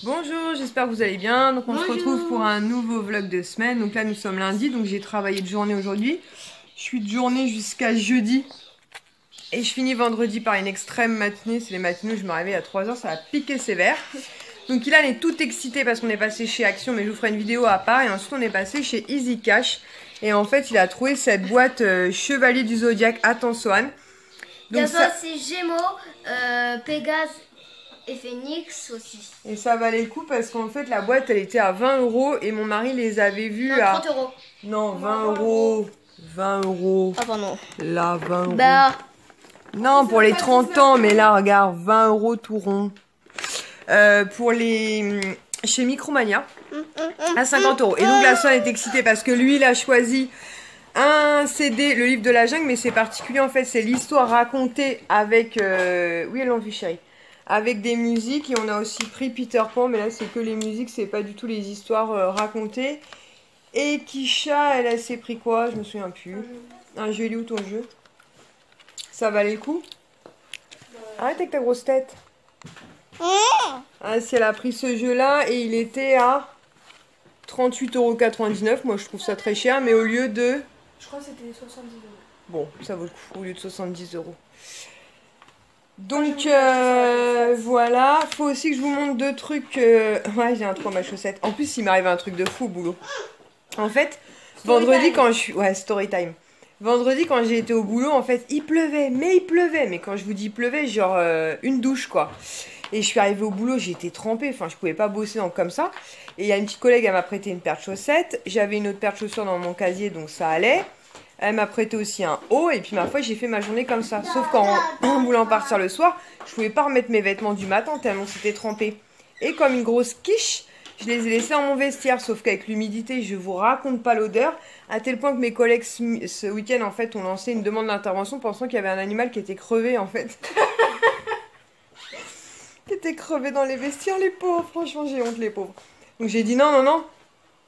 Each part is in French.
Bonjour, j'espère que vous allez bien. Donc on se retrouve pour un nouveau vlog de semaine. Donc là nous sommes lundi, donc j'ai travaillé de journée aujourd'hui. Je suis de journée jusqu'à jeudi. Et je finis vendredi par une extrême matinée. C'est les matinées où je me réveille à 3 h, ça va piquer sévère. Donc Ilan est tout excité parce qu'on est passé chez Action, mais je vous ferai une vidéo à part. Et ensuite on est passé chez Easy Cash. Et en fait il a trouvé cette boîte Chevalier du Zodiaque à Tansoane. Donc ça c'est Gémeaux, Pégase et Phénix aussi. Et ça valait le coup parce qu'en fait la boîte elle était à 20 € et mon mari les avait vus à... 30 €. Non, 20 €. 20 €. Ah pardon. Là, 20 €. Bah... Non, pour les 30 ans, mais là, regarde, 20 € tout rond. Pour les... Chez Micromania, à 50 €. Et donc la soeur est excitée parce que lui, il a choisi un CD, le livre de la jungle, mais c'est particulier en fait, c'est l'histoire racontée avec... Oui, elles l'ont vu, chérie. Avec des musiques, et on a aussi pris Peter Pan, mais là, c'est que les musiques, c'est pas du tout les histoires racontées. Et Kisha, elle s'est pris quoi? Je me souviens plus. Un jeu, il est où ton jeu? Ça valait le coup? Arrête avec ta grosse tête. Ah, si elle a pris ce jeu-là, et il était à 38,99 €. Moi, je trouve ça très cher, mais au lieu de... Je crois que c'était 70 €. Bon, ça vaut le coup, au lieu de 70 €. Donc, voilà. Faut aussi que je vous montre deux trucs. Ouais, j'ai un trou à ma chaussette. En plus, il m'arrive un truc de fou au boulot. En fait, vendredi, quand je suis... Ouais, story time. Vendredi, quand j'ai été au boulot, en fait, il pleuvait. Mais quand je vous dis pleuvait, genre une douche, quoi. Et je suis arrivée au boulot, j'ai été trempée. Enfin, je pouvais pas bosser comme ça. Et il y a une petite collègue, elle m'a prêté une paire de chaussettes. J'avais une autre paire de chaussures dans mon casier, donc ça allait. Elle m'a prêté aussi un haut. Et puis, ma foi, j'ai fait ma journée comme ça. Sauf qu'en voulant partir le soir, je pouvais pas remettre mes vêtements du matin tellement c'était trempé. Et comme une grosse quiche, je les ai laissés dans mon vestiaire, sauf qu'avec l'humidité, je vous raconte pas l'odeur, à tel point que mes collègues ce week-end, en fait, ont lancé une demande d'intervention pensant qu'il y avait un animal qui était crevé, en fait. Qui était crevé dans les vestiaires, les pauvres. Franchement, j'ai honte, les pauvres. Donc j'ai dit non,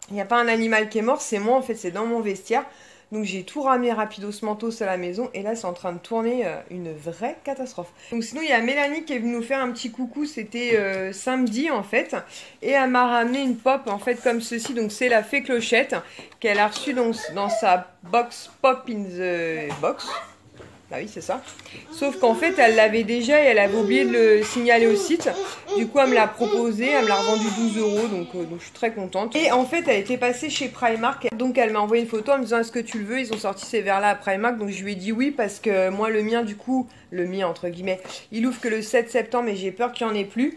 il n'y a pas un animal qui est mort, c'est moi, en fait, c'est dans mon vestiaire. Donc j'ai tout ramené rapidos mentos à la maison et là c'est en train de tourner une vraie catastrophe. Donc sinon il y a Mélanie qui est venue nous faire un petit coucou, c'était samedi en fait. Et elle m'a ramené une pop en fait comme ceci, donc c'est la fée Clochette qu'elle a reçue donc, dans sa box Pop in the Box. Bah oui, c'est ça. Sauf qu'en fait, elle l'avait déjà et elle avait oublié de le signaler au site. Du coup, elle me l'a proposé, elle me l'a revendu 12 €, donc je suis très contente. Et en fait, elle était passée chez Primark. Donc, elle m'a envoyé une photo en me disant, est-ce que tu le veux? Ils ont sorti ces verres-là à Primark. Donc, je lui ai dit oui, parce que moi, le mien, du coup, le mien, entre guillemets, il ouvre que le 7 septembre et j'ai peur qu'il n'y en ait plus.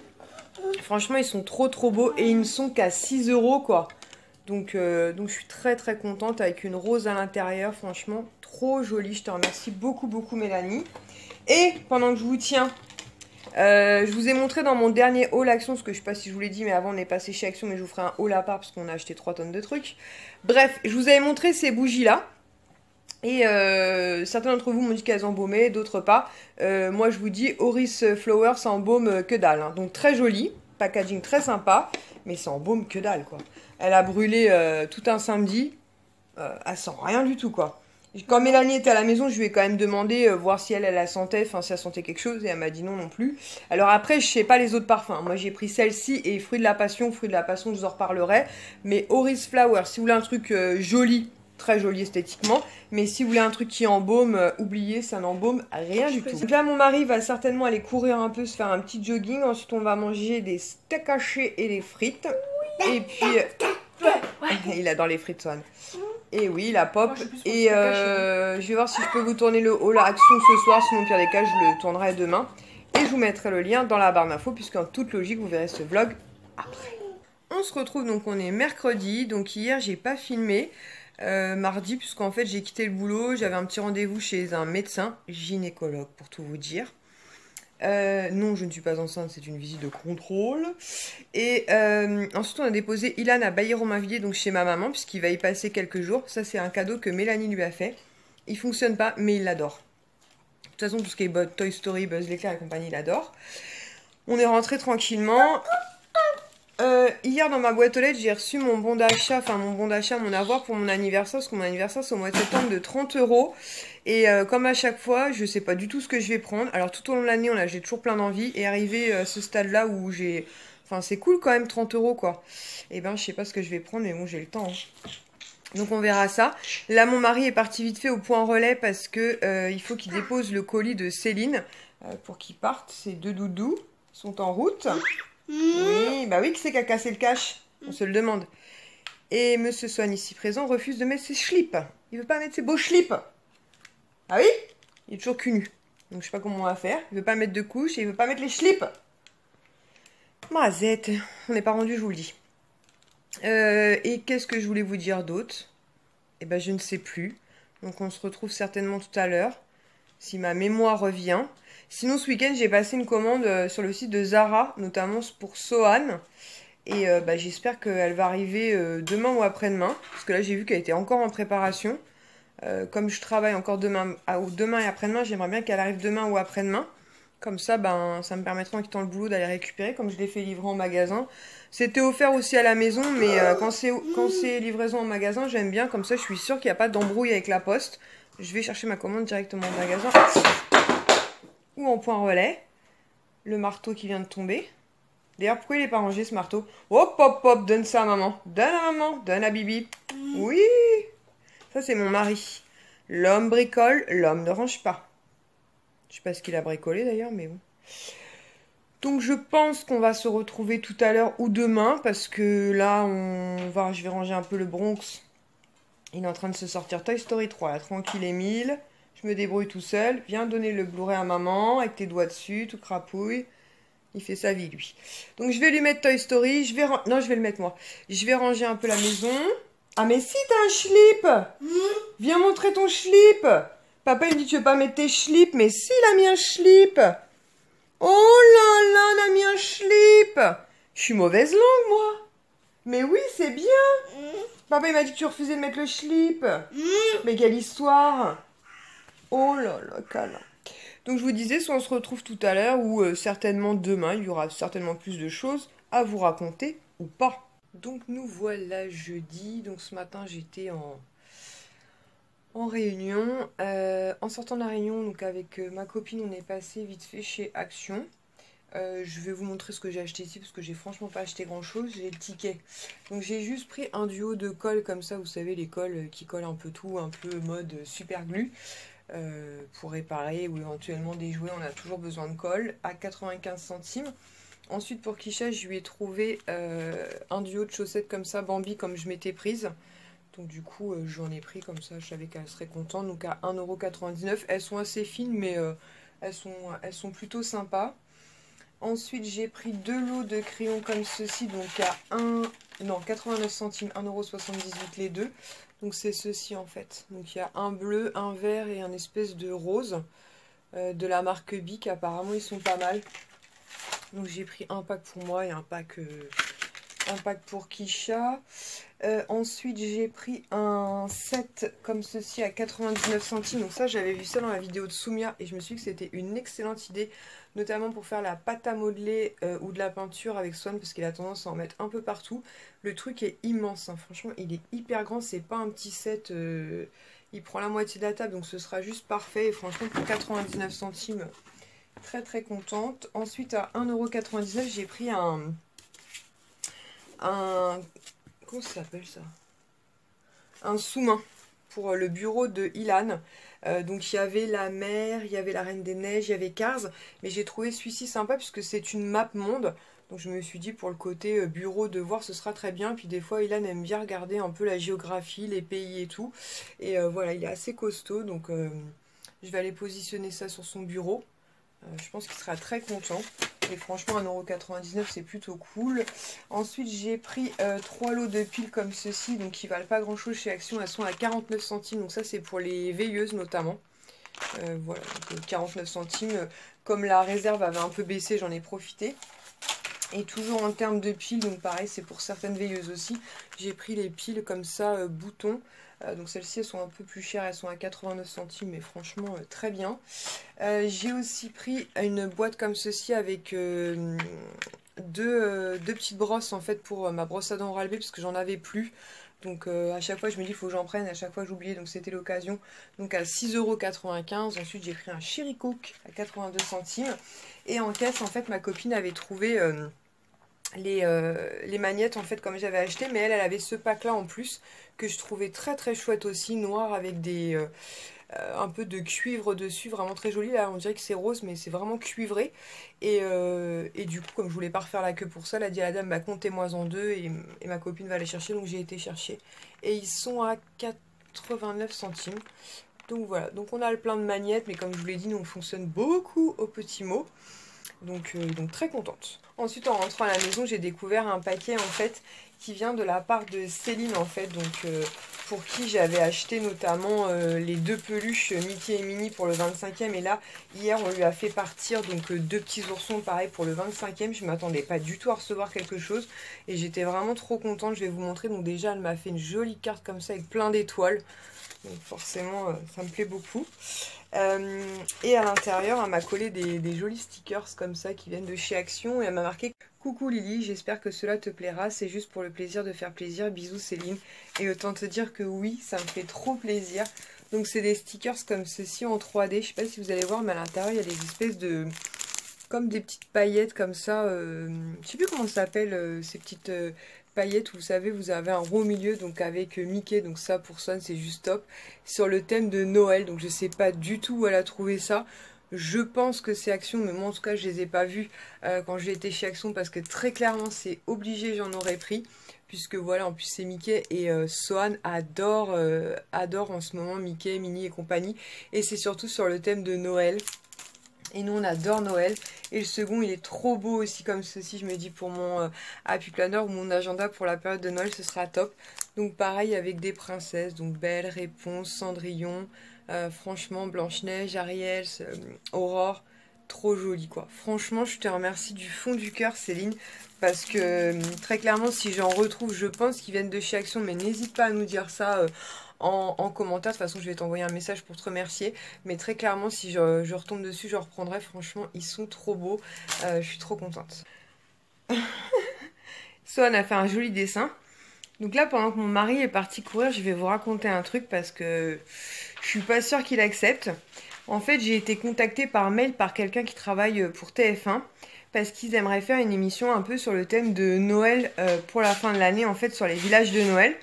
Franchement, ils sont trop beaux et ils ne sont qu'à 6 €, quoi. Donc je suis très contente avec une rose à l'intérieur, franchement trop jolie. Je te remercie beaucoup Mélanie. Et pendant que je vous tiens, je vous ai montré dans mon dernier haul Action, ce que je sais pas si je vous l'ai dit, mais avant on est passé chez Action, mais je vous ferai un haul à part parce qu'on a acheté 3 tonnes de trucs. Bref, je vous avais montré ces bougies là. Et certains d'entre vous m'ont dit qu'elles embaumaient, d'autres pas. Moi je vous dis, Oris Flower ça embaume que dalle, hein. Donc très joli, packaging très sympa, mais ça embaume que dalle quoi. Elle a brûlé tout un samedi, elle sent rien du tout quoi. Quand Mélanie était à la maison, je lui ai quand même demandé voir si elle la sentait, enfin si elle sentait quelque chose, et elle m'a dit non plus. Alors après, je sais pas les autres parfums. Moi j'ai pris celle-ci et Fruit de la Passion, je vous en reparlerai. Mais Oris Flower, si vous voulez un truc joli, très joli esthétiquement, mais si vous voulez un truc qui embaume, oubliez, ça n'embaume rien du tout. Donc là, mon mari va certainement aller courir un peu, se faire un petit jogging. Ensuite, on va manger des steaks hachés et des frites. Et puis, il adore les frites, Swan. Et oui, la pop. Et je vais voir si je peux vous tourner le haul Action ce soir, sinon au pire des cas, je le tournerai demain. Et je vous mettrai le lien dans la barre d'infos, puisqu'en toute logique, vous verrez ce vlog après. On se retrouve, donc on est mercredi, donc hier, j'ai pas filmé. Mardi, puisqu'en fait j'ai quitté le boulot, j'avais un petit rendez-vous chez un médecin gynécologue pour tout vous dire. Non, je ne suis pas enceinte, c'est une visite de contrôle. Et ensuite on a déposé Ilan à Bailly-Romainvilliers, donc chez ma maman, puisqu'il va y passer quelques jours. Ça c'est un cadeau que Mélanie lui a fait. Il fonctionne pas, mais il l'adore. De toute façon tout ce qui est Toy Story, Buzz l'éclair et compagnie, il adore. On est rentré tranquillement. Hier dans ma boîte aux lettres j'ai reçu mon bon d'achat, mon avoir pour mon anniversaire, parce que mon anniversaire c'est au mois de septembre, de 30 €. Et comme à chaque fois, je sais pas du tout ce que je vais prendre. Alors tout au long de l'année, j'ai toujours plein d'envie. Et arrivé à ce stade là où j'ai Enfin, c'est cool quand même, 30 € quoi. Et ben, je sais pas ce que je vais prendre, mais bon, j'ai le temps. Hein. Donc, on verra ça. Là, mon mari est parti vite fait au point relais parce que il faut qu'il dépose le colis de Céline pour qu'il parte. Ces deux doudous sont en route. Oui, bah oui, qui c'est qui a cassé le cache? On se le demande. Et Monsieur Swan, ici présent, refuse de mettre ses slips. Il veut pas mettre ses beaux slips. Ah oui? Il est toujours cul nu. Donc, je sais pas comment on va faire. Il veut pas mettre de couches et il veut pas mettre les slips. Mazette, on n'est pas rendu, je vous le dis. Et qu'est-ce que je voulais vous dire d'autre? Eh ben, je ne sais plus. Donc, on se retrouve certainement tout à l'heure, si ma mémoire revient. Sinon, ce week-end, j'ai passé une commande sur le site de Zara, notamment pour Sohan. Et bah, j'espère qu'elle va arriver demain ou après-demain. Parce que là, j'ai vu qu'elle était encore en préparation. Comme je travaille encore demain et après-demain, j'aimerais bien qu'elle arrive demain ou après-demain. Comme ça, ben, ça me permettra en quittant le boulot d'aller récupérer, comme je l'ai fait livrer en magasin. C'était offert aussi à la maison, mais quand c'est livraison en magasin, j'aime bien. Comme ça, je suis sûre qu'il n'y a pas d'embrouille avec la poste. Je vais chercher ma commande directement au magasin. Ou en point relais. Le marteau qui vient de tomber. D'ailleurs, pourquoi il n'est pas rangé ce marteau? Hop, hop, hop, donne ça à maman. Donne à maman, donne à Bibi. Oui, ça c'est mon mari. L'homme bricole, l'homme ne range pas. Je sais pas ce qu'il a bricolé d'ailleurs, mais bon. Donc je pense qu'on va se retrouver tout à l'heure ou demain, parce que là, je vais ranger un peu le Bronx. Il est en train de se sortir Toy Story 3, là, tranquille Émile. Je me débrouille tout seul. Viens donner le Blu-ray à maman, avec tes doigts dessus, tout crapouille. Il fait sa vie, lui. Donc, je vais lui mettre Toy Story. Non, je vais le mettre, moi. Je vais ranger un peu la maison. Ah, mais si, t'as un slip. Viens montrer ton slip. Papa, il me dit, tu veux pas mettre tes slips? Mais si, il a mis un slip. Oh là là, on a mis un slip. Je suis mauvaise langue, moi. Mais oui, c'est bien. Papa, il m'a dit que tu refusais de mettre le slip. Mais quelle histoire. Oh là là, câlin. Donc je vous disais, soit on se retrouve tout à l'heure ou certainement demain, il y aura certainement plus de choses à vous raconter ou pas. Donc nous voilà jeudi, donc ce matin j'étais en réunion. En sortant de la réunion, donc avec ma copine, on est passé vite fait chez Action. Je vais vous montrer ce que j'ai acheté ici parce que j'ai franchement pas acheté grand chose, j'ai le ticket. Donc j'ai juste pris un duo de colle comme ça, vous savez les colles qui collent un peu tout, un peu mode super glue. Pour réparer ou éventuellement des jouets, on a toujours besoin de colle à 95 centimes. Ensuite pour Kisha, je lui ai trouvé un duo de chaussettes comme ça, Bambi, comme je m'étais prise. Donc du coup j'en ai pris comme ça, je savais qu'elle serait contente. Donc à 1,99 €. Elles sont assez fines mais elles sont plutôt sympas. Ensuite j'ai pris deux lots de crayons comme ceci, donc à 89 centimes, 1,78 € les deux. Donc c'est ceci en fait. Donc il y a un bleu, un vert et un espèce de rose de la marque Bic. Apparemment ils sont pas mal. Donc j'ai pris un pack pour moi et un pack pour Kisha. Ensuite j'ai pris un set comme ceci à 99 centimes. Donc ça j'avais vu ça dans la vidéo de Soumia et je me suis dit que c'était une excellente idée. Notamment pour faire la pâte à modeler ou de la peinture avec Swan parce qu'il a tendance à en mettre un peu partout. Le truc est immense, hein. Franchement il est hyper grand, c'est pas un petit set, il prend la moitié de la table donc ce sera juste parfait. Et franchement pour 99 centimes, très très contente. Ensuite à 1,99 € j'ai pris un comment ça s'appelle ça? Un sous-main pour le bureau de Ilan. Donc il y avait la mer, il y avait la Reine des Neiges, il y avait Cars, mais j'ai trouvé celui-ci sympa puisque c'est une map monde. Donc je me suis dit pour le côté bureau de voir ce sera très bien. Puis des fois Ilan aime bien regarder un peu la géographie, les pays et tout. Et voilà, il est assez costaud donc je vais aller positionner ça sur son bureau. Je pense qu'il sera très content. Et franchement 1,99 € c'est plutôt cool. Ensuite j'ai pris 3 lots de piles comme ceci. Donc qui valent pas grand chose chez Action. Elles sont à 49 centimes. Donc ça c'est pour les veilleuses notamment. Voilà, donc 49 centimes. Comme la réserve avait un peu baissé, j'en ai profité. Et toujours en termes de piles, donc pareil c'est pour certaines veilleuses aussi. J'ai pris les piles comme ça, boutons. Donc celles-ci elles sont un peu plus chères, elles sont à 89 centimes mais franchement très bien. J'ai aussi pris une boîte comme ceci avec deux petites brosses en fait pour ma brosse à dents Oral-B parce que j'en avais plus. Donc à chaque fois je me dis il faut que j'en prenne, à chaque fois j'oubliais donc c'était l'occasion. Donc à 6,95 €. Ensuite j'ai pris un Cherry Coke à 82 centimes. Et en caisse en fait ma copine avait trouvé les magnettes en fait comme j'avais acheté, mais elle avait ce pack là en plus que je trouvais très très chouette aussi, noir avec des un peu de cuivre dessus, vraiment très joli. Là on dirait que c'est rose mais c'est vraiment cuivré et du coup comme je voulais pas refaire la queue pour ça, elle a dit à la dame bah comptez-moi en deux et ma copine va les chercher, donc j'ai été chercher et ils sont à 89 centimes. Donc voilà, donc on a le plein de magnettes, mais comme je vous l'ai dit, nous on fonctionne beaucoup aux petits mots. Donc très contente. Ensuite en rentrant à la maison, j'ai découvert un paquet en fait qui vient de la part de Céline en fait. Donc pour qui j'avais acheté notamment les deux peluches Mickey et Minnie pour le 25e. Et là, hier on lui a fait partir donc deux petits oursons pareil pour le 25e. Je m'attendais pas du tout à recevoir quelque chose. Et j'étais vraiment trop contente. Je vais vous montrer. Donc déjà elle m'a fait une jolie carte comme ça avec plein d'étoiles. Donc forcément ça me plaît beaucoup. Et à l'intérieur elle m'a collé des jolis stickers comme ça qui viennent de chez Action et elle m'a marqué coucou Lily, j'espère que cela te plaira, c'est juste pour le plaisir de faire plaisir, bisous Céline. Et autant te dire que oui, ça me fait trop plaisir. Donc c'est des stickers comme ceci en 3D, je sais pas si vous allez voir mais à l'intérieur il y a des espèces de comme des petites paillettes comme ça, je sais plus comment ça s'appelle ces petites paillettes où vous savez vous avez un rond au milieu donc avec Mickey, donc ça pour Swan c'est juste top, sur le thème de Noël, donc je sais pas du tout où elle a trouvé ça. Je pense que c'est Action, mais moi en tout cas je les ai pas vus quand j'ai été chez Action parce que très clairement c'est obligé j'en aurais pris. Puisque voilà, en plus c'est Mickey et Swan adore en ce moment Mickey, Minnie et compagnie. Et c'est surtout sur le thème de Noël. Et nous on adore Noël. Et le second il est trop beau aussi comme ceci. Je me dis pour mon Happy Planner ou mon agenda pour la période de Noël ce sera top. Donc pareil avec des princesses. Donc Belle, Réponse, Cendrillon. Franchement Blanche-Neige, Ariel, Aurore. Trop joli quoi. Franchement je te remercie du fond du cœur Céline. Parce que très clairement si j'en retrouve je pense qu'ils viennent de chez Action. Mais n'hésite pas à nous dire ça en commentaire. De toute façon je vais t'envoyer un message pour te remercier. Mais très clairement si je retombe dessus je reprendrai. Franchement ils sont trop beaux. Je suis trop contente. Swan a fait un joli dessin. Donc là pendant que mon mari est parti courir je vais vous raconter un truc. Parce que je suis pas sûre qu'il accepte. En fait j'ai été contactée par mail par quelqu'un qui travaille pour TF1. Parce qu'ils aimeraient faire une émission un peu sur le thème de Noël pour la fin de l'année. En fait sur les villages de Noël.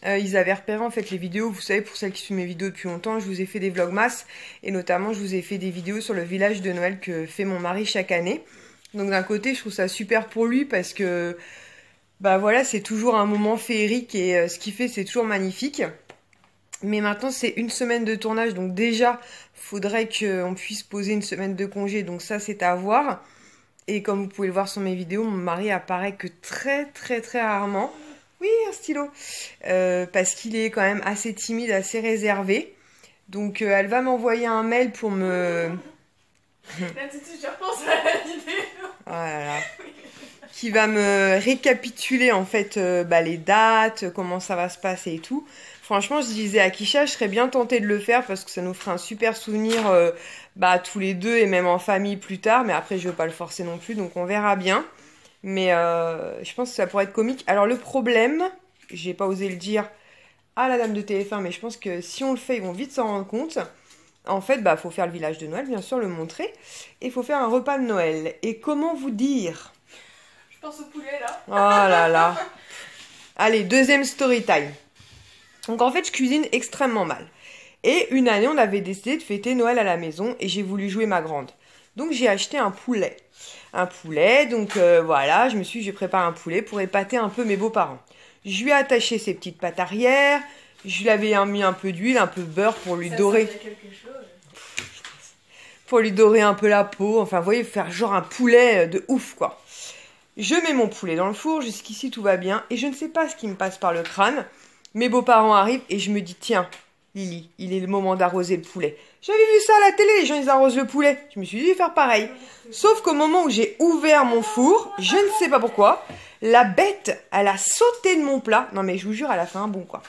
Ils avaient repéré en fait les vidéos, vous savez pour celles qui suivent mes vidéos depuis longtemps, je vous ai fait des vlogmas et notamment je vous ai fait des vidéos sur le village de Noël que fait mon mari chaque année. Donc d'un côté je trouve ça super pour lui parce que bah voilà c'est toujours un moment féerique et ce qu'il fait c'est toujours magnifique. Mais maintenant c'est une semaine de tournage donc déjà faudrait qu'on puisse poser une semaine de congé donc ça c'est à voir. Et comme vous pouvez le voir sur mes vidéos, mon mari apparaît que très rarement. Oui, un stylo. Parce qu'il est quand même assez timide, assez réservé. Donc elle va m'envoyer un mail pour me... Là tout de suite je repense à la vidéo. Oh là là. Qui va me récapituler en fait les dates, comment ça va se passer et tout. Franchement je disais à Kisha, je serais bien tentée de le faire parce que ça nous ferait un super souvenir tous les deux et même en famille plus tard. Mais après je veux pas le forcer non plus donc on verra bien. Mais je pense que ça pourrait être comique. Alors le problème, j'ai pas osé le dire à la dame de TF1, mais je pense que si on le fait, ils vont vite s'en rendre compte. En fait, faut faire le village de Noël, bien sûr, le montrer. Et il faut faire un repas de Noël. Et comment vous dire? Je pense au poulet là. Oh là là. Allez, deuxième story time. Donc en fait, je cuisine extrêmement mal. Et une année, on avait décidé de fêter Noël à la maison et j'ai voulu jouer ma grande. Donc j'ai acheté un poulet. Donc voilà, j'ai préparé un poulet pour épater un peu mes beaux-parents. Je lui ai attaché ses petites pattes arrière, je lui avais mis un peu d'huile, un peu de beurre pour lui dorer. Quelque chose. Pour lui dorer un peu la peau, enfin vous voyez, faire genre un poulet de ouf quoi. Je mets mon poulet dans le four, jusqu'ici tout va bien, et je ne sais pas ce qui me passe par le crâne. Mes beaux-parents arrivent et je me dis tiens, Lily, il est le moment d'arroser le poulet. J'avais vu ça à la télé, les gens ils arrosent le poulet. Je me suis dit faire pareil. Sauf qu'au moment où j'ai ouvert mon four, je ne sais pas pourquoi, la bête, elle a sauté de mon plat. Non mais je vous jure, elle a fait un bond quoi.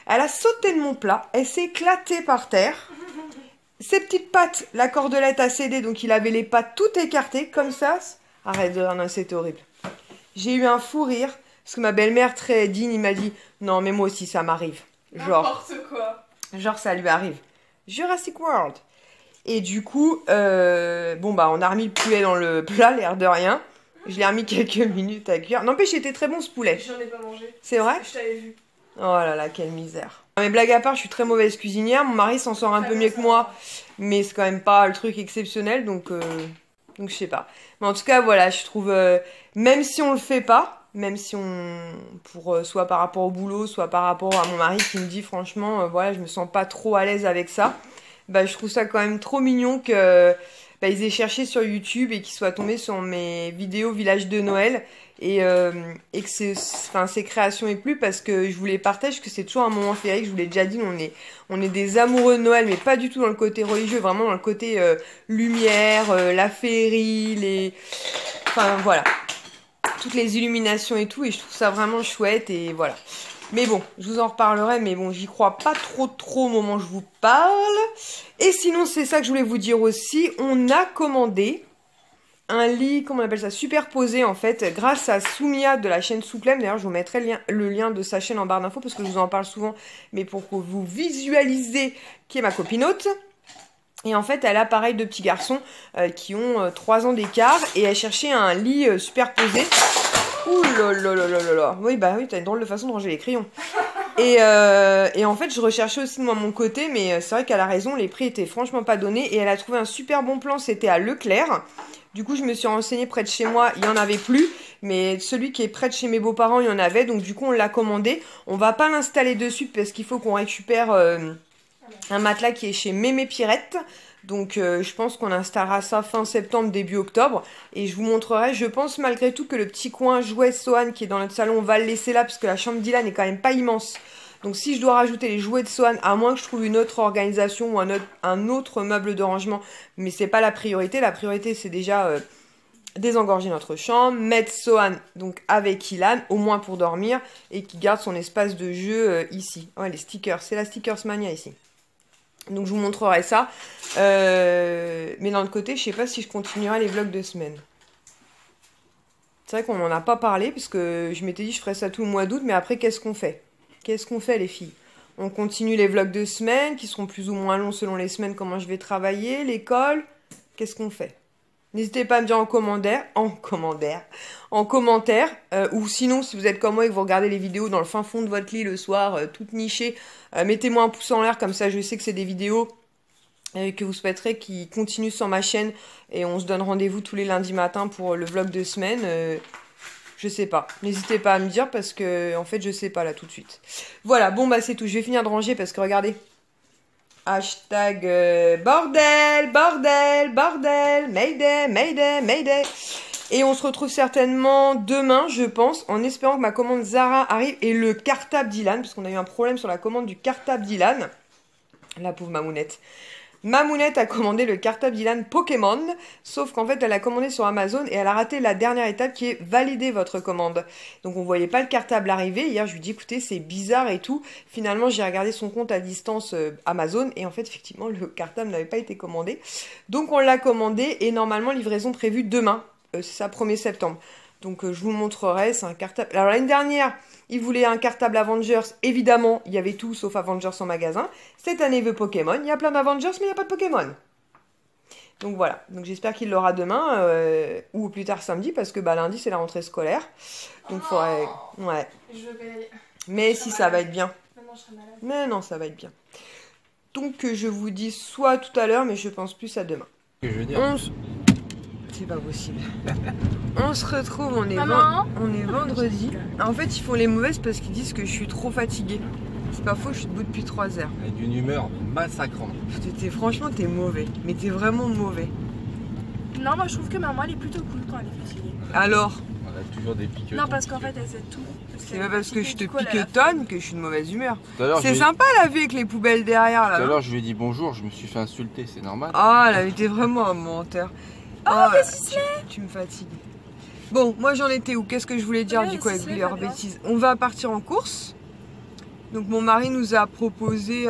Elle a sauté de mon plat, elle s'est éclatée par terre. Ses petites pattes, la cordelette a cédé, donc il avait les pattes toutes écartées, comme ça. Arrête de rire, non, c'était horrible. J'ai eu un fou rire, parce que ma belle-mère, très digne, il m'a dit « Non, mais moi aussi, ça m'arrive. » N'importe quoi. Genre, ça lui arrive. Jurassic World. Et du coup, on a remis le poulet dans le plat, l'air de rien. Je l'ai remis quelques minutes à cuire. N'empêche, c'était très bon ce poulet. J'en ai pas mangé. C'est vrai? Je t'avais vu. Oh là là, quelle misère. Mais blague à part, je suis très mauvaise cuisinière. Mon mari s'en sort un peu mieux que moi. Mais c'est quand même pas le truc exceptionnel. Donc je sais pas. Mais en tout cas, voilà, je trouve... même si on le fait pas, même si on... soit par rapport au boulot, soit par rapport à mon mari qui me dit franchement, voilà, je me sens pas trop à l'aise avec ça. Bah, je trouve ça quand même trop mignon que... ils aient cherché sur YouTube et qu'ils soient tombés sur mes vidéos village de Noël et que ces créations aient plu parce que je vous les partage, que c'est toujours un moment féerique. Je vous l'ai déjà dit, on est des amoureux de Noël, mais pas du tout dans le côté religieux, vraiment dans le côté lumière, la féerie, enfin voilà, toutes les illuminations et tout, et je trouve ça vraiment chouette et voilà. Mais bon, je vous en reparlerai, mais bon, j'y crois pas trop au moment où je vous parle. Et sinon, c'est ça que je voulais vous dire aussi. On a commandé un lit, comment on appelle ça, superposé en fait, grâce à Soumia de la chaîne Souklem. D'ailleurs, je vous mettrai le lien de sa chaîne en barre d'infos parce que je vous en parle souvent, mais pour que vous visualisez qui est ma copinote. Et en fait, elle a pareil deux petits garçons qui ont 3 ans d'écart et elle cherchait un lit superposé. Ouh là là là là là. Oui, bah oui, t'as une drôle de façon de ranger les crayons. Et en fait, je recherchais aussi de mon côté, mais c'est vrai qu'elle a raison, les prix étaient franchement pas donnés. Et elle a trouvé un super bon plan, c'était à Leclerc. Du coup, je me suis renseignée près de chez moi, il y en avait plus. Mais celui qui est près de chez mes beaux-parents, il y en avait. Donc du coup, on l'a commandé. On va pas l'installer dessus parce qu'il faut qu'on récupère un matelas qui est chez Mémé Pirette. Donc je pense qu'on installera ça fin septembre, début octobre. Et je vous montrerai, je pense malgré tout que le petit coin jouet Sohan qui est dans notre salon, on va le laisser là parce que la chambre d'Ilan est quand même pas immense. Donc si je dois rajouter les jouets de Sohan, à moins que je trouve une autre organisation ou un autre meuble de rangement, mais c'est pas la priorité. La priorité c'est déjà désengorger notre chambre, mettre Sohan donc avec Ilan, au moins pour dormir, et qui garde son espace de jeu ici. Ouais, les stickers, c'est la Stickers Mania ici. Donc je vous montrerai ça. Mais d'un autre côté, je sais pas si je continuerai les vlogs de semaine. C'est vrai qu'on n'en a pas parlé, parce que je m'étais dit je ferais ça tout le mois d'août, mais après qu'est-ce qu'on fait? Qu'est-ce qu'on fait les filles? On continue les vlogs de semaine, qui seront plus ou moins longs selon les semaines, comment je vais travailler, l'école. Qu'est-ce qu'on fait? N'hésitez pas à me dire en commentaire, ou sinon si vous êtes comme moi et que vous regardez les vidéos dans le fin fond de votre lit le soir, toutes nichées, mettez-moi un pouce en l'air, comme ça je sais que c'est des vidéos que vous souhaiterez qui continuent sur ma chaîne, et on se donne rendez-vous tous les lundis matins pour le vlog de semaine. Je sais pas, n'hésitez pas à me dire parce que en fait je sais pas là tout de suite. Voilà, bon bah c'est tout, je vais finir de ranger parce que regardez. Hashtag bordel, bordel, bordel, Mayday, Mayday, Mayday. Et on se retrouve certainement demain, je pense, en espérant que ma commande Zara arrive et le cartable d'Ilan, parce qu'on a eu un problème sur la commande du cartable d'Ilan. La pauvre Mamounette. Mamounette a commandé le cartable d'Ilan Pokémon, sauf qu'en fait elle a commandé sur Amazon et elle a raté la dernière étape qui est valider votre commande. Donc on voyait pas le cartable arriver. Hier je lui dis écoutez c'est bizarre et tout. Finalement j'ai regardé son compte à distance Amazon et en fait effectivement le cartable n'avait pas été commandé. Donc on l'a commandé et normalement livraison prévue demain, c'est ça 1er septembre. Donc je vous montrerai, c'est un cartable. Alors l'année dernière, il voulait un cartable Avengers, évidemment, il y avait tout sauf Avengers en magasin. Cette année, il veut Pokémon, il y a plein d'Avengers, mais il n'y a pas de Pokémon. Donc voilà, donc j'espère qu'il l'aura demain, ou plus tard samedi, parce que bah, lundi, c'est la rentrée scolaire. Donc il faudrait... Ouais. Je veux pas y aller. Mais si, ça va être bien. Maintenant, je serai malade. Mais non, ça va être bien. Donc je vous dis soit tout à l'heure, mais je pense plus à demain. Je veux dire. C'est pas possible. On se retrouve, on est vendredi. En fait, ils font les mauvaises parce qu'ils disent que je suis trop fatiguée. C'est pas faux, je suis debout depuis 3 heures. Avec une humeur massacrante. Franchement, t'es mauvais. Mais t'es vraiment mauvais. Non, moi je trouve que maman elle est plutôt cool quand elle est fatiguée. Alors? On a toujours des piqueux. Non, parce qu'en fait elle sait tout. C'est pas parce que je te piquetonne que je suis de mauvaise humeur. C'est sympa la vue avec les poubelles derrière là. Tout à l'heure, je lui ai dit bonjour, je me suis fait insulter, c'est normal. Ah, là, t'es vraiment un menteur. Oh, mais tu me fatigues. Bon, moi j'en étais où? Qu'est-ce que je voulais dire du coup avec leurs bêtises? On va partir en course. Donc mon mari nous a proposé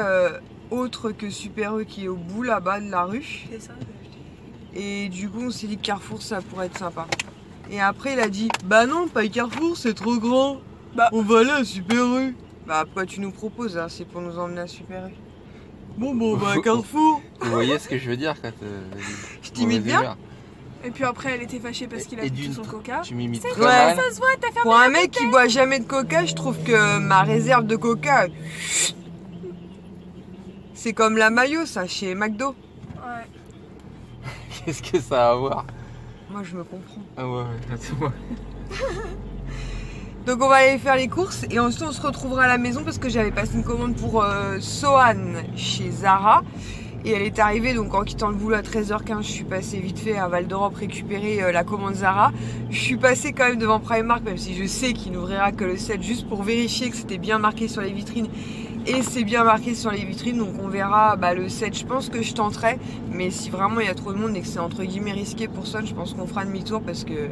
autre que Super E qui est au bout là-bas de la rue. C'est ça. Et du coup on s'est dit que Carrefour ça pourrait être sympa. Et après il a dit bah non pas Carrefour c'est trop grand. Bah on va aller à Super E. Bah pourquoi tu nous proposes là? C'est pour nous emmener à Super E. Bon bah à Carrefour. Vous voyez ce que je veux dire quand je t'imite bien. Et puis après, elle était fâchée parce qu'il a bu tout son coca. Tu m'imites très Ouais. mal. Ça se voit, t'as fermé Pour un mec qui boit jamais de coca, je trouve que ma réserve de coca, c'est comme la mayo, ça, chez McDo. Ouais. Qu'est-ce que ça a à voir? Moi, je me comprends. Ah ouais, attends-moi. Donc on va aller faire les courses et ensuite on se retrouvera à la maison parce que j'avais passé une commande pour Sohan chez Zara et elle est arrivée, donc en quittant le boulot à 13h15 je suis passée vite fait à Val d'Europe récupérer la commande Zara. Je suis passée quand même devant Primark, même si je sais qu'il n'ouvrira que le 7, juste pour vérifier que c'était bien marqué sur les vitrines, et c'est bien marqué sur les vitrines, donc on verra le 7. Je pense que je tenterai, mais si vraiment il y a trop de monde et que c'est entre guillemets risqué pour Sohan, je pense qu'on fera demi-tour parce que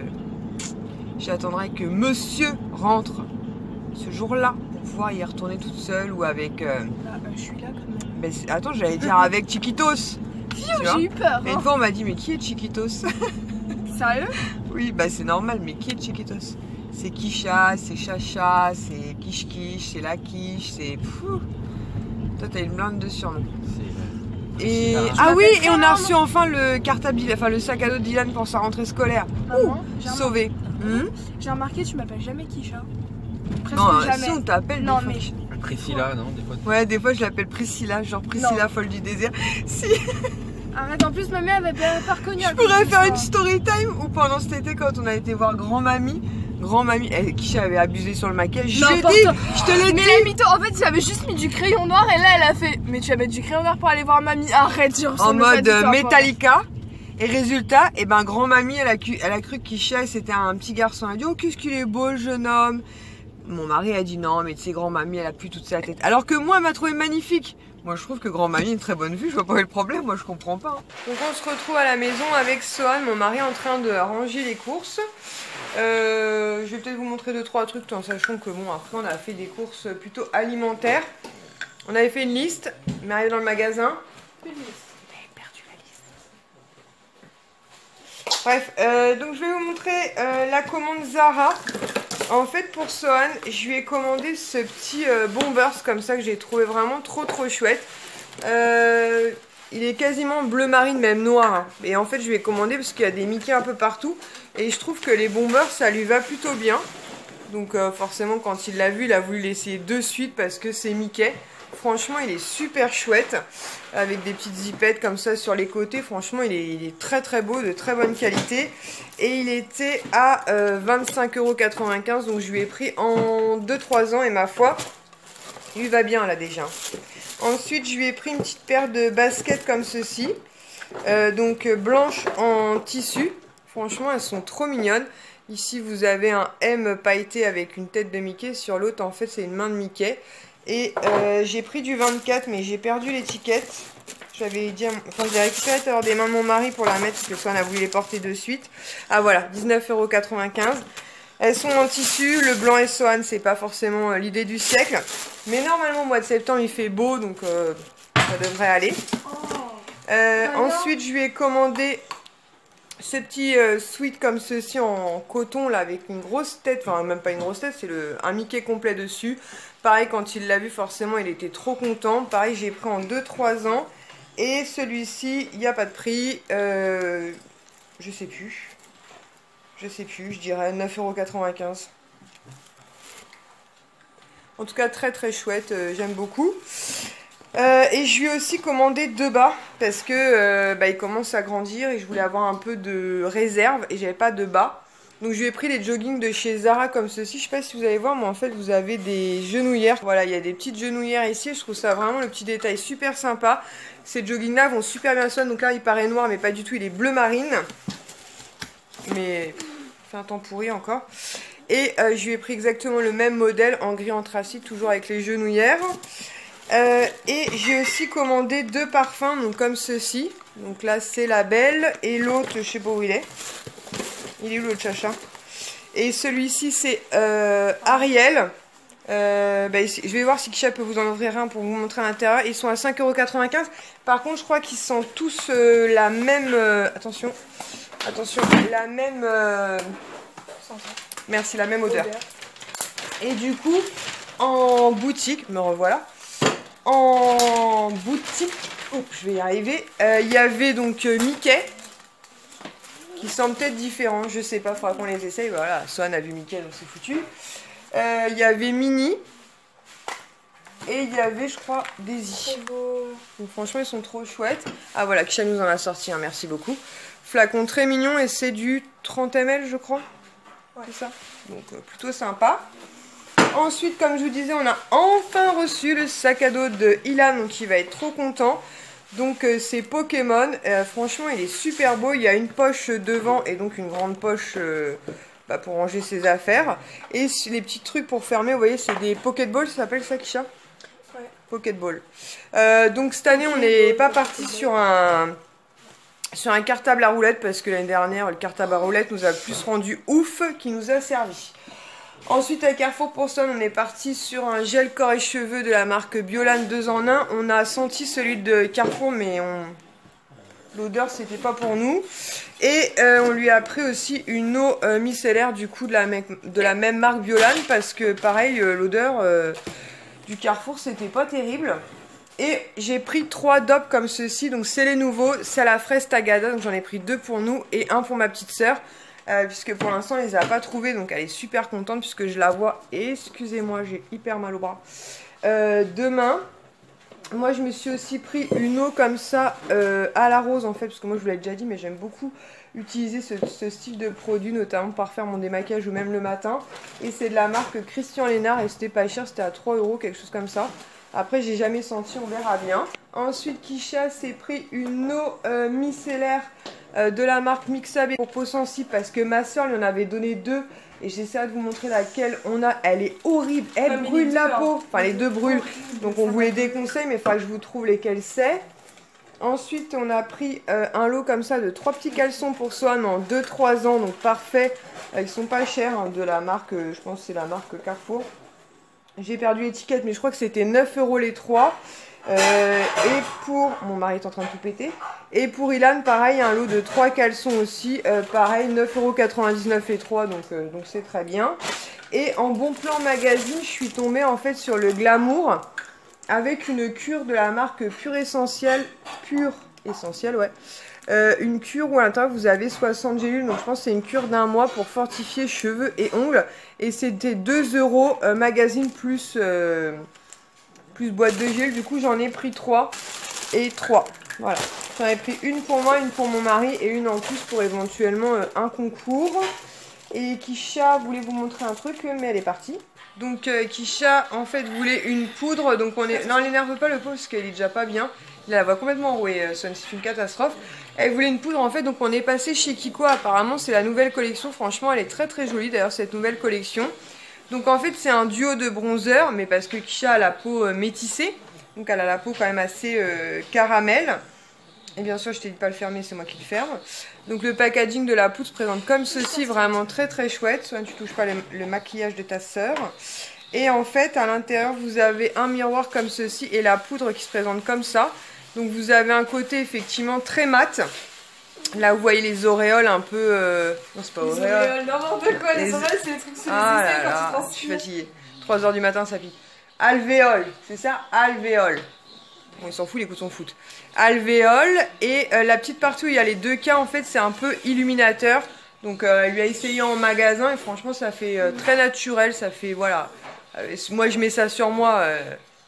j'attendrai que monsieur rentre ce jour-là pour pouvoir y retourner toute seule ou avec... je suis là quand même. Mais attends, j'allais dire avec Chiquitos. J'ai eu peur. Et une fois on m'a dit, mais qui est Chiquitos? Sérieux? Oui, c'est normal, mais qui est Chiquitos? C'est Kisha, c'est Chacha, c'est Kish Kish, c'est La Quiche, c'est... Toi t'as une blinde de surnoms. Et... Ah oui, et on a reçu enfin le cartable, enfin le sac à dos de Dylan pour sa rentrée scolaire. Maman, Sauvé. J'ai remarqué, tu m'appelles jamais Kisha. Presque Non, jamais. si on t'appelle. Non, des mais. fois. Priscilla, non, des fois. Ouais, des fois je l'appelle Priscilla, genre Priscilla folle du désert. Si. Arrête, en plus ma mère avait pas reconnu. Je pourrais faire une story time ou pendant cet été quand on a été voir grand-mamie, qui avait abusé sur le maquillage. Je te l'ai dit. Mais la mytho, en fait, il avait juste mis du crayon noir et là elle a fait. Mais tu vas mettre du crayon noir pour aller voir mamie. Arrête, genre. En mode Metallica. Et résultat, grand-mamie, elle a cru que Kisha c'était un petit garçon. Elle a dit, oh qu'est-ce qu'il est beau le jeune homme. Mon mari a dit non, mais tu sais, grand-mamie, elle a plus toute sa tête. Alors que moi, elle m'a trouvé magnifique. Moi, je trouve que grand-mamie a une très bonne vue, je vois pas où est le problème, moi je comprends pas. Donc on se retrouve à la maison avec Sohan, mon mari en train de ranger les courses. Je vais peut-être vous montrer 2-3 trucs, tout en sachant que bon, après on a fait des courses plutôt alimentaires. On avait fait une liste, mais arrivé dans le magasin. Une liste. Bref, donc je vais vous montrer la commande Zara. En fait, pour Sohan, je lui ai commandé ce petit bombers comme ça que j'ai trouvé vraiment trop chouette. Il est quasiment bleu marine, même noir. Hein. Et en fait, je lui ai commandé parce qu'il y a des Mickey un peu partout. Et je trouve que les bombers, ça lui va plutôt bien. Donc forcément, quand il l'a vu, il a voulu l'essayer de suite parce que c'est Mickey. Franchement, il est super chouette, avec des petites zipettes comme ça sur les côtés. Franchement, il est très beau, de très bonne qualité. Et il était à 25,95 €, donc je lui ai pris en 2-3 ans et ma foi, il lui va bien là déjà. Ensuite, je lui ai pris une petite paire de baskets comme ceci, donc blanches en tissu. Franchement, elles sont trop mignonnes. Ici, vous avez un M pailleté avec une tête de Mickey. Sur l'autre, en fait, c'est une main de Mickey. Et j'ai pris du 24, mais j'ai perdu l'étiquette. J'avais dit, enfin, je l'ai récupéré tout à l'heure des mains de mon mari pour la mettre, parce que Sohan a voulu les porter de suite. Ah voilà, 19,95 €. Elles sont en tissu, le blanc et Sohan, c'est pas forcément l'idée du siècle. Mais normalement, au mois de septembre, il fait beau, donc ça devrait aller. Ensuite, je lui ai commandé ce petit sweat comme ceci en coton, là, avec une grosse tête. Enfin, même pas une grosse tête, c'est un Mickey complet dessus. Pareil, quand il l'a vu, forcément, il était trop content. Pareil, j'ai pris en 2-3 ans. Et celui-ci, il n'y a pas de prix. Je sais plus. Je dirais 9,95 €. En tout cas, très chouette. J'aime beaucoup. Et je lui ai aussi commandé 2 bas. Parce que il commence à grandir et je voulais avoir un peu de réserve. Et j'avais pas de bas. Donc je lui ai pris les joggings de chez Zara comme ceci. Je sais pas si vous allez voir, mais en fait vous avez des genouillères. Voilà, il y a des petites genouillères ici. Je trouve ça vraiment le petit détail super sympa. Ces joggings là vont super bien Sohan. Donc là il paraît noir mais pas du tout, il est bleu marine. Mais c'est un temps pourri encore. Et je lui ai pris exactement le même modèle en gris anthracite, toujours avec les genouillères. Et j'ai aussi commandé 2 parfums, donc comme ceci. Donc là c'est la Belle et l'autre, je sais pas où il est. Il est où l'autre chacha? Et celui-ci c'est Ariel. Je vais voir si Kisha peut vous en ouvrir un pour vous montrer à l'intérieur. Ils sont à 5,95 €. Par contre je crois qu'ils sentent tous la même... attention, la même... merci, la même odeur. Et du coup, en boutique, me revoilà. En boutique, je vais y arriver. Il y avait donc Mickey, qui semblent peut-être différents, je sais pas, faudra qu'on les essaye. Voilà, Swan a vu Mickey donc c'est foutu. Il y avait Minnie et il y avait je crois Daisy. Donc franchement ils sont trop chouettes. Ah voilà, Kisha nous en a sorti un, merci beaucoup. Flacon très mignon et c'est du 30 ml je crois. Ouais. C'est ça. Donc plutôt sympa. Ensuite, comme je vous disais, on a enfin reçu le sac à dos de Ilan, donc il va être trop content. Donc c'est Pokémon, franchement il est super beau, il y a une poche devant et donc une grande poche pour ranger ses affaires. Et les petits trucs pour fermer, vous voyez, c'est des Pokéballs, ça s'appelle ça, Kisha? Ouais. Pokéball. Donc cette année on n'est pas parti sur un cartable à roulettes parce que l'année dernière le cartable à roulettes nous a plus rendu ouf qu'il nous a servi. Ensuite à Carrefour pour Swan, on est parti sur un gel corps et cheveux de la marque Biolan 2 en 1. On a senti celui de Carrefour mais l'odeur c'était pas pour nous. Et on lui a pris aussi une eau micellaire du coup de la même marque Biolan parce que pareil l'odeur du Carrefour c'était pas terrible. Et j'ai pris 3 dopes comme ceci, donc c'est les nouveaux, c'est à la fraise Tagada, donc j'en ai pris 2 pour nous et 1 pour ma petite sœur. Puisque pour l'instant elle les a pas trouvés, donc elle est super contente puisque je la vois, excusez-moi j'ai hyper mal au bras, demain. Moi je me suis aussi pris une eau comme ça à la rose en fait, parce que moi je vous l'ai déjà dit mais j'aime beaucoup utiliser ce style de produit, notamment pour faire mon démaquillage ou même le matin. Et c'est de la marque Christian Lénard et c'était pas cher, c'était à 3 €, quelque chose comme ça. Après j'ai jamais senti, on verra bien. Ensuite Kisha s'est pris une eau micellaire de la marque Mixab pour peau sensible parce que ma soeur lui en avait donné 2 et j'essaie de vous montrer laquelle on a. Elle est horrible, elle brûle la peau, enfin les deux brûlent, donc on vous les déconseille mais il faudra que je vous trouve lesquels c'est. Ensuite on a pris un lot comme ça de 3 petits caleçons pour Swan en 2-3 ans, donc parfait. Ils sont pas chers, hein, de la marque, je pense que c'est la marque Carrefour. J'ai perdu l'étiquette mais je crois que c'était 9 € les 3. Et pour... Mon mari est en train de tout péter. Et pour Ilan, pareil, un lot de 3 caleçons aussi. Pareil, 9,99 € les 3, donc c'est très bien. Et en bon plan magazine, je suis tombée en fait sur le Glamour. Avec une cure de la marque Pure Essentiel. Pure Essentiel, ouais. Une cure où à l'intérieur vous avez 60 gélules. Donc je pense que c'est une cure d'1 mois pour fortifier cheveux et ongles. Et c'était 2 € magazine plus... plus boîte de gel, du coup j'en ai pris 3 et 3, voilà, j'en ai pris une pour moi, une pour mon mari et une en plus pour éventuellement un concours. Et Kisha voulait vous montrer un truc mais elle est partie. Donc Kisha en fait voulait une poudre, donc on est... Non, elle n'énerve pas le pauvre parce qu'elle est déjà pas bien, il la voit complètement rouée, c'est une catastrophe. Elle voulait une poudre en fait, donc on est passé chez Kiko, apparemment c'est la nouvelle collection, franchement elle est très très jolie d'ailleurs cette nouvelle collection. Donc en fait c'est un duo de bronzer, mais parce que Kisha a la peau métissée, donc elle a la peau quand même assez caramel. Et bien sûr je t'ai dit de pas le fermer, c'est moi qui le ferme. Donc le packaging de la poudre se présente comme ceci, vraiment très très chouette. Soit tu touches pas le maquillage de ta sœur. Et en fait à l'intérieur vous avez un miroir comme ceci et la poudre qui se présente comme ça. Donc vous avez un côté effectivement très mat. Là, vous voyez les auréoles un peu... Non, c'est pas auréoles. Les auréoles, n'importe quoi. Les auréoles, c'est les trucs sur les aisselles quand tu transpires. Je suis fatiguée. 3 h du matin, ça pique. Alvéole, c'est ça? Alvéole. Bon, il s'en fout, les coups s'en foutent. Alvéole. Et la petite partie où il y a les 2 cas, en fait, c'est un peu illuminateur. Donc, elle lui a essayé en magasin et franchement, ça fait très naturel. Ça fait, voilà. Moi, je mets ça sur moi.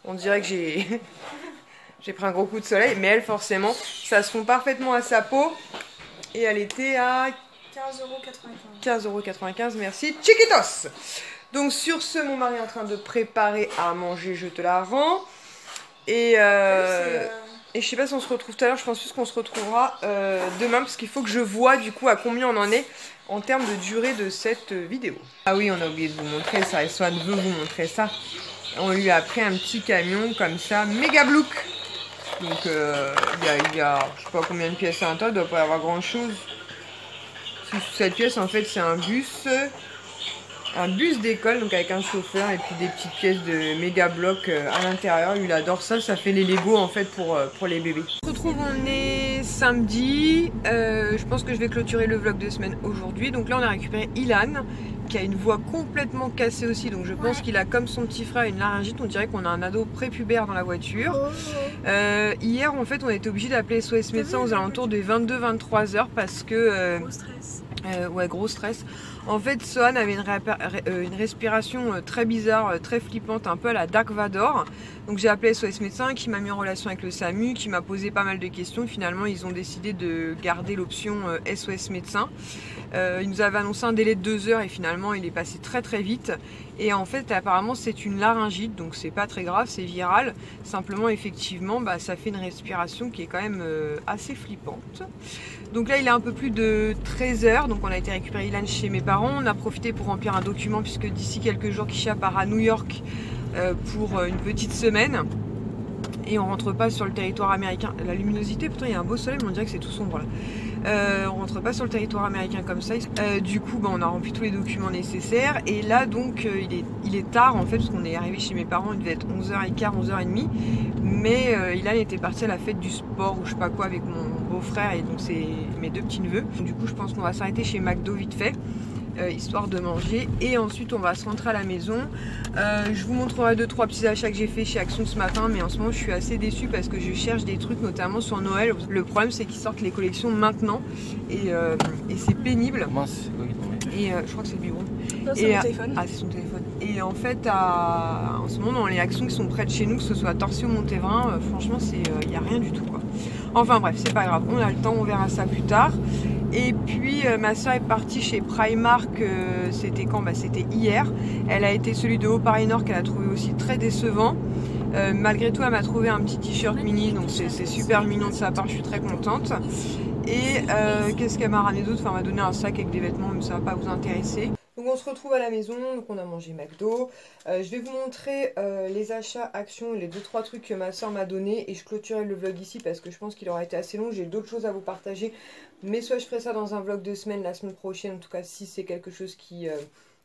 On dirait que j'ai... J'ai pris un gros coup de soleil. Mais elle, forcément, ça se fond parfaitement à sa peau. Et elle était à 15,95 €. 15,95 €, merci. Chiquitos! Donc sur ce, mon mari est en train de préparer à manger, je te la rends. Et je sais pas si on se retrouve tout à l'heure, je pense plus qu'on se retrouvera demain. Parce qu'il faut que je vois du coup à combien on en est en termes de durée de cette vidéo. Ah oui, on a oublié de vous montrer ça, et Swan veut vous montrer ça. On lui a pris un petit camion comme ça, méga blouk. Donc il y a je sais pas combien de pièces à l'intérieur, il doit pas y avoir grand chose. Cette pièce en fait c'est un bus d'école, donc avec un chauffeur et puis des petites pièces de méga bloc à l'intérieur. Lui il adore ça, ça fait les Lego en fait pour les bébés. On se retrouve, on est samedi, je pense que je vais clôturer le vlog de semaine aujourd'hui. Donc là on a récupéré Ilan qui a une voix complètement cassée aussi, donc je pense qu'il a comme son petit frère une laryngite. On dirait qu'on a un ado prépubère dans la voiture. Hier en fait on a été obligé d'appeler SOS médecin aux alentours de 22-23 heures parce que Gros stress. ouais, gros stress. En fait, Sohan avait une respiration très bizarre, très flippante, un peu à la Dark Vador. Donc j'ai appelé SOS médecin qui m'a mis en relation avec le SAMU, qui m'a posé pas mal de questions. Finalement, ils ont décidé de garder l'option SOS médecin. Ils nous avaient annoncé un délai de 2 heures et finalement il est passé très très vite. Et en fait apparemment c'est une laryngite, donc c'est pas très grave, c'est viral. Simplement effectivement ça fait une respiration qui est quand même assez flippante. Donc là il est un peu plus de 13 heures, donc on a été récupérer Ilan chez mes parents. On a profité pour remplir un document puisque d'ici quelques jours Kisha part à New York pour une petite semaine. Et on rentre pas sur le territoire américain. La luminosité, pourtant il y a un beau soleil mais on dirait que c'est tout sombre là. On rentre pas sur le territoire américain comme ça. Du coup on a rempli tous les documents nécessaires. Et là donc il est tard en fait parce qu'on est arrivé chez mes parents, il devait être 11h15, 11h30. Mais Ilan était parti à la fête du sport ou je sais pas quoi avec mon beau-frère et donc c'est mes 2 petits neveux. Du coup je pense qu'on va s'arrêter chez McDo vite fait. Histoire de manger et ensuite on va se rentrer à la maison. Je vous montrerai 2-3 petits achats que j'ai fait chez Action ce matin, mais en ce moment je suis assez déçue parce que je cherche des trucs notamment sur Noël. Le problème c'est qu'ils sortent les collections maintenant et c'est pénible. Mince, c'est quoi qui tombait? Et je crois que c'est le biberon. Non, c'est mon téléphone. Ah, c'est son téléphone. Et en fait en ce moment dans les actions qui sont près de chez nous, que ce soit Torcy ou Montévin, franchement il n'y a rien du tout quoi. Enfin bref, c'est pas grave, on a le temps, on verra ça plus tard. Et puis ma soeur est partie chez Primark, c'était quand? C'était hier. Elle a été celui de Haut-Paris-Nord qu'elle a trouvé aussi très décevant. Malgré tout elle m'a trouvé un petit t-shirt mini, donc c'est super mignon de sa part, je suis très contente. Et qu'est-ce qu'elle m'a ramené d'autre? Enfin elle m'a donné un sac avec des vêtements, mais ça va pas vous intéresser. Donc on se retrouve à la maison, donc on a mangé McDo. Je vais vous montrer les achats Action, les 2-3 trucs que ma soeur m'a donné et je clôturerai le vlog ici parce que je pense qu'il aura été assez long. J'ai d'autres choses à vous partager, mais soit je ferai ça dans un vlog de semaine la semaine prochaine, en tout cas si c'est quelque chose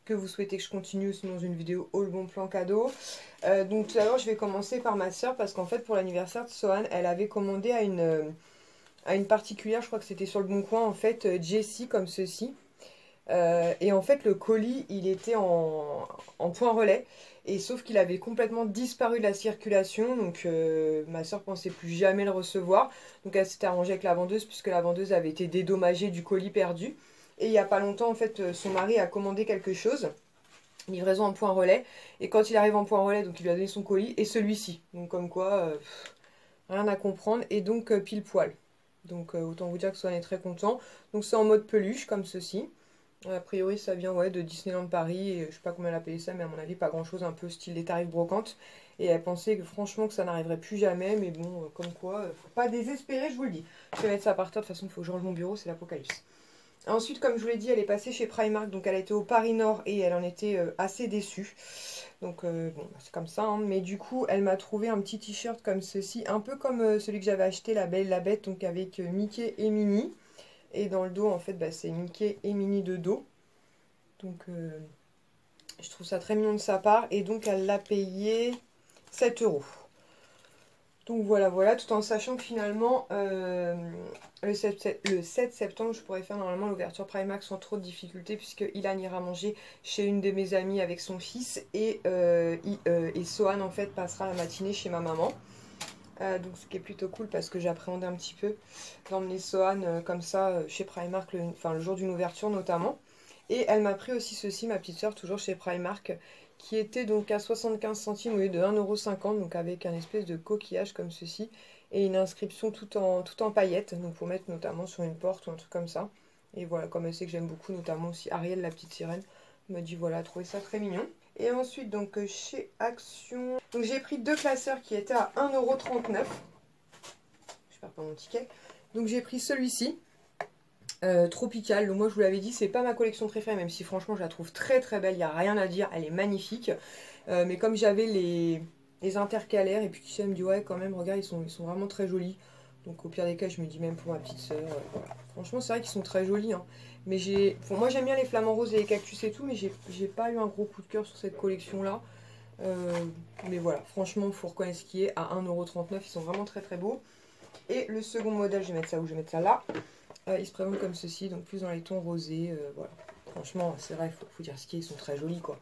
que vous souhaitez que je continue, sinon une vidéo haut le bon plan cadeau. Donc tout d'abord je vais commencer par ma soeur parce qu'en fait pour l'anniversaire de Sohan, elle avait commandé à une particulière, je crois que c'était sur le Bon Coin en fait, Jessie comme ceci. Et en fait le colis il était en point relais et sauf qu'il avait complètement disparu de la circulation, donc ma soeur pensait plus jamais le recevoir, donc elle s'était arrangée avec la vendeuse puisque la vendeuse avait été dédommagée du colis perdu. Et il n'y a pas longtemps en fait son mari a commandé quelque chose, livraison en point relais, et quand il arrive en point relais donc il lui a donné son colis et celui-ci, donc comme quoi rien à comprendre, et donc pile poil. Donc autant vous dire que Swan est très content. Donc c'est en mode peluche comme ceci. A priori ça vient de Disneyland Paris, et je sais pas comment elle a payé ça, mais à mon avis pas grand chose, un peu style des tarifs brocantes. Et elle pensait que franchement que ça n'arriverait plus jamais, mais bon comme quoi, faut pas désespérer, je vous le dis. Je vais mettre ça par terre, de toute façon il faut que je range mon bureau, c'est l'apocalypse. Ensuite comme je vous l'ai dit, elle est passée chez Primark, donc elle a été au Paris Nord et elle en était assez déçue. Donc bon c'est comme ça, hein. Mais du coup elle m'a trouvé un petit t-shirt comme ceci, un peu comme celui que j'avais acheté, La Belle et la Bête, donc avec Mickey et Minnie. Et dans le dos, en fait, c'est Mickey et Minnie de dos. Donc, je trouve ça très mignon de sa part. Et donc, elle l'a payé 7 €. Donc, voilà, voilà. Tout en sachant que finalement, le 7 septembre, je pourrais faire normalement l'ouverture Primark sans trop de difficultés. Puisque Ilan ira manger chez une de mes amies avec son fils. Et Sohan, en fait, passera la matinée chez ma maman. Donc ce qui est plutôt cool parce que j'appréhendais un petit peu d'emmener Sohan comme ça chez Primark, le jour d'une ouverture notamment. Et elle m'a pris aussi ceci, ma petite soeur, toujours chez Primark, qui était donc à 75 centimes au lieu de 1,50 €, donc avec un espèce de coquillage comme ceci, et une inscription tout en paillettes, donc pour mettre notamment sur une porte ou un truc comme ça. Et voilà, comme elle sait que j'aime beaucoup, notamment aussi Ariel, la petite sirène, m'a dit voilà, trouvé ça très mignon. Et ensuite, donc chez Action, donc j'ai pris 2 classeurs qui étaient à 1,39 €. Je perds pas mon ticket. Donc j'ai pris celui-ci, Tropical. Donc moi je vous l'avais dit, c'est pas ma collection préférée, même si franchement je la trouve très très belle, il n'y a rien à dire, elle est magnifique. Mais comme j'avais les intercalaires, et puis Kisha me dit ouais quand même, regarde, ils sont vraiment très jolis. Donc au pire des cas, je me dis même pour ma petite soeur. Voilà. Franchement c'est vrai qu'ils sont très jolis, hein. Mais moi j'aime bien les flamants roses et les cactus et tout, mais j'ai pas eu un gros coup de cœur sur cette collection là. Mais voilà, franchement il faut reconnaître ce qui est à 1,39 €, ils sont vraiment très très beaux. Et le second modèle, je vais mettre ça où? Je vais mettre ça là. Il se présente comme ceci, donc plus dans les tons rosés, voilà. Franchement, c'est vrai, il faut dire ce qui est, ils sont très jolis, quoi.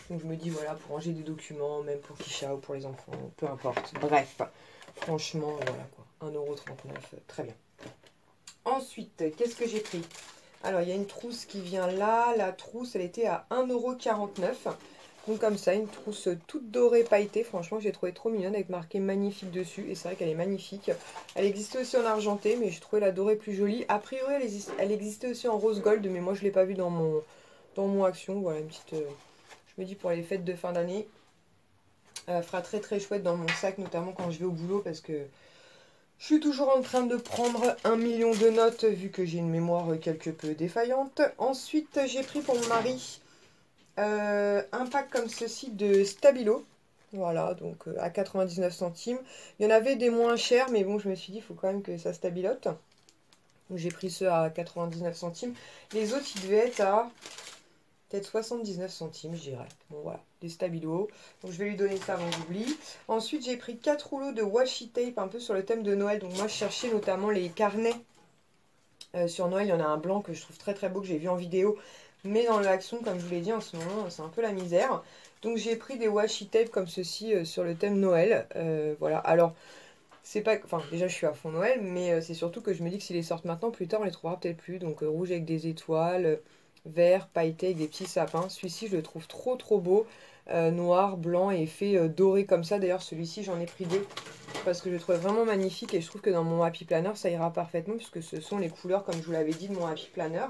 Donc je me dis, voilà, pour ranger des documents, même pour Kisha ou pour les enfants, peu importe. Bref, franchement, voilà, quoi. 1,39 €, très bien. Ensuite, qu'est-ce que j'ai pris? Alors, il y a une trousse qui vient là. La trousse, elle était à 1,49 €. Donc comme ça, une trousse toute dorée pailletée. Franchement, j'ai trouvé trop mignonne avec marqué magnifique dessus. Et c'est vrai qu'elle est magnifique. Elle existait aussi en argenté, mais j'ai trouvé la dorée plus jolie. A priori, elle existait aussi en rose gold, mais moi je ne l'ai pas vue dans mon action. Voilà, une petite... je me dis pour les fêtes de fin d'année, elle fera très très chouette dans mon sac, notamment quand je vais au boulot, parce que je suis toujours en train de prendre 1 million de notes, vu que j'ai une mémoire quelque peu défaillante. Ensuite, j'ai pris pour mon mari... un pack comme ceci de Stabilo, voilà, donc à 99 centimes. Il y en avait des moins chers, mais bon, je me suis dit, il faut quand même que ça stabilote. Donc j'ai pris ceux à 99 centimes. Les autres, ils devaient être à peut-être 79 centimes, je dirais. Bon, voilà, des Stabilo. Donc je vais lui donner ça avant que j'oublie. Ensuite, j'ai pris 4 rouleaux de washi tape, un peu sur le thème de Noël. Donc moi, je cherchais notamment les carnets. Sur Noël, il y en a un blanc que je trouve très très beau, que j'ai vu en vidéo. Mais dans l'action, comme je vous l'ai dit, en ce moment, c'est un peu la misère. Donc j'ai pris des washi tape comme ceci sur le thème Noël. Voilà, alors, c'est pas... Enfin, déjà, je suis à fond Noël, mais c'est surtout que je me dis que s'ils les sortent maintenant, plus tard, on les trouvera peut-être plus. Donc rouge avec des étoiles, vert, pailleté avec des petits sapins. Celui-ci, je le trouve trop trop beau. Noir, blanc et fait doré comme ça. D'ailleurs, celui-ci, j'en ai pris deux. Parce que je le trouve vraiment magnifique. Et je trouve que dans mon Happy Planner, ça ira parfaitement. Puisque ce sont les couleurs, comme je vous l'avais dit, de mon Happy Planner.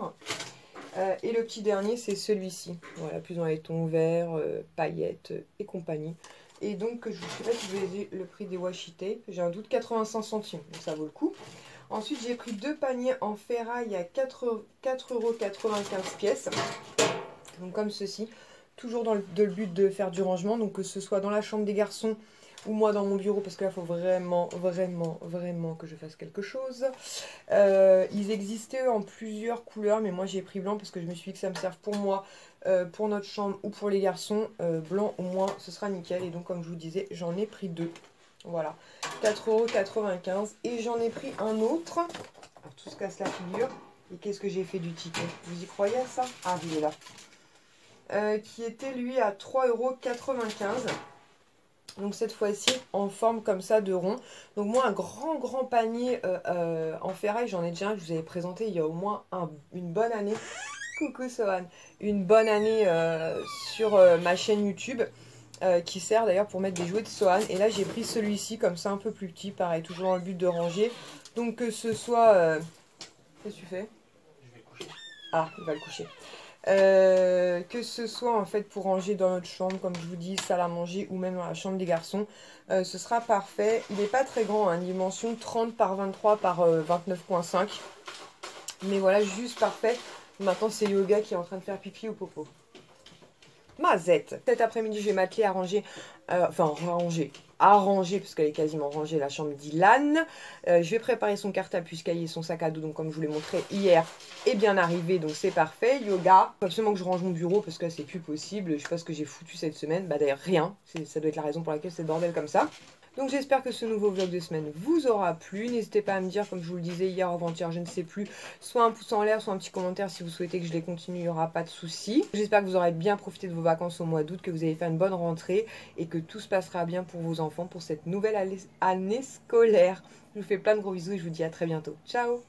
Et le petit dernier, c'est celui-ci. Voilà, plus dans les tons verts, paillettes et compagnie. Et donc, je ne sais pas si vous avez le prix des washi tape. J'ai un doute, 85 centimes. Donc, ça vaut le coup. Ensuite, j'ai pris 2 paniers en ferraille à 4,95 € pièces. Donc, comme ceci. Toujours dans le but de faire du rangement. Donc, que ce soit dans la chambre des garçons ou moi dans mon bureau, parce que là, il faut vraiment que je fasse quelque chose. Ils existaient en plusieurs couleurs, mais moi j'ai pris blanc parce que je me suis dit que ça me serve pour moi, pour notre chambre ou pour les garçons. Blanc au moins, ce sera nickel. Et donc, comme je vous disais, j'en ai pris 2. Voilà, 4,95 €. Et j'en ai pris un autre. Alors, tout se casse la figure. Et qu'est-ce que j'ai fait du ticket? Vous y croyez à ça? Ah, il est là. Qui était lui à 3,95 €. Donc cette fois-ci en forme comme ça de rond. Donc moi un grand panier en ferraille, j'en ai déjà un que je vous avais présenté il y a au moins une bonne année. Coucou Sohan. Une bonne année sur ma chaîne YouTube. Qui sert d'ailleurs pour mettre des jouets de Sohan. Et là j'ai pris celui-ci comme ça un peu plus petit. Pareil, toujours dans le but de ranger. Donc que ce soit... Qu'est-ce que tu fais? Je vais coucher. Ah, il va le coucher. Que ce soit en fait pour ranger dans notre chambre, comme je vous dis, salle à manger ou même dans la chambre des garçons, ce sera parfait. Il n'est pas très grand, hein, dimension 30 par 23 par 29,5. Mais voilà, juste parfait. Maintenant, c'est Yoga qui est en train de faire pipi ou popo. Mazette. Cet après-midi, je vais m'atteler à ranger, arranger, parce qu'elle est quasiment rangée, la chambre d'Ilan. Je vais préparer son carte à puce, cahier, son sac à dos, donc comme je vous l'ai montré hier, est bien arrivé, donc c'est parfait. Yoga, faut absolument que je range mon bureau, parce que là, c'est plus possible. Je sais pas ce que j'ai foutu cette semaine, bah d'ailleurs rien, ça doit être la raison pour laquelle c'est le bordel comme ça. Donc j'espère que ce nouveau vlog de semaine vous aura plu. N'hésitez pas à me dire, comme je vous le disais hier ou avant-hier, je ne sais plus, soit un pouce en l'air, soit un petit commentaire si vous souhaitez que je les continue, il n'y aura pas de souci. J'espère que vous aurez bien profité de vos vacances au mois d'août, que vous allez faire une bonne rentrée et que tout se passera bien pour vos enfants pour cette nouvelle année scolaire. Je vous fais plein de gros bisous et je vous dis à très bientôt. Ciao!